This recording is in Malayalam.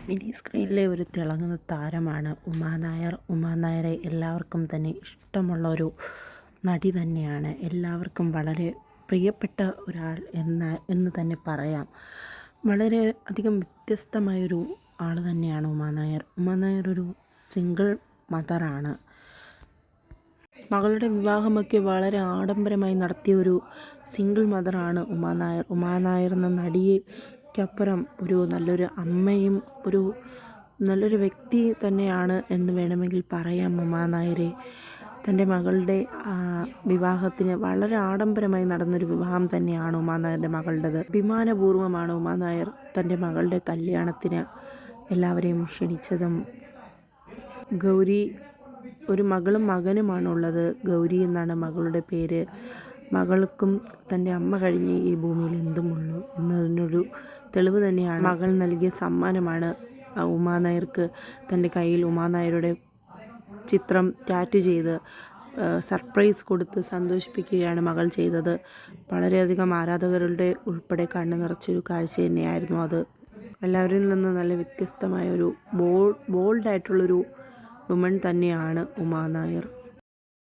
മിനി സ്ക്രീനിലെ ഒരു തിളങ്ങുന്ന താരമാണ് ഉമാ നായർ. ഉമാ നായരെ എല്ലാവർക്കും തന്നെ ഇഷ്ടമുള്ള ഒരു നടി തന്നെയാണ്. എല്ലാവർക്കും വളരെ പ്രിയപ്പെട്ട ഒരാൾ എന്ന് തന്നെ പറയാം. വളരെ അധികം വ്യത്യസ്തമായൊരു ആൾ തന്നെയാണ് ഉമാ നായർ. ഉമാ നായർ ഒരു സിംഗിൾ മദറാണ്. മകളുടെ വിവാഹമൊക്കെ വളരെ ആഡംബരമായി നടത്തിയ ഒരു സിംഗിൾ മദറാണ് ഉമാ നായർ. ഉമാ നായർ എന്ന നടിക്കപ്പുറം ഒരു നല്ലൊരു അമ്മയും ഒരു നല്ലൊരു വ്യക്തി തന്നെയാണ് എന്ന് വേണമെങ്കിൽ പറയാം. ഉമാ നായരെ തൻ്റെ മകളുടെ വിവാഹത്തിന് വളരെ ആഡംബരമായി നടന്നൊരു വിവാഹം തന്നെയാണ് ഉമാ നായരുടെ മകളുടേത്. അഭിമാനപൂർവ്വമാണ് ഉമാ നായർ തൻ്റെ മകളുടെ കല്യാണത്തിന് എല്ലാവരെയും ക്ഷണിച്ചതും. ഗൗരി, ഒരു മകളും മകനുമാണുള്ളത്. ഗൗരി എന്നാണ് മകളുടെ പേര്. മകൾക്കും തൻ്റെ അമ്മ കഴിഞ്ഞ് ഈ ഭൂമിയിൽ എന്തുമുള്ളൂ എന്നതിനൊരു തെളിവ് തന്നെയാണ് മകൾ നൽകിയ സമ്മാനമാണ് ഉമാ നായർക്ക് തൻ്റെ കയ്യിൽ ഉമാ നായരുടെ ചിത്രം ടാറ്റു ചെയ്ത് സർപ്രൈസ് കൊടുത്ത് സന്തോഷിപ്പിക്കുകയാണ് മകൾ ചെയ്തത്. വളരെയധികം ആരാധകരുടെ ഉൾപ്പെടെ കണ്ണു നിറച്ചൊരു കാഴ്ച തന്നെയായിരുന്നു അത്. എല്ലാവരിൽ നിന്ന് നല്ല വ്യത്യസ്തമായൊരു ബോൾഡായിട്ടുള്ളൊരു വുമൺ തന്നെയാണ് ഉമാ നായർ.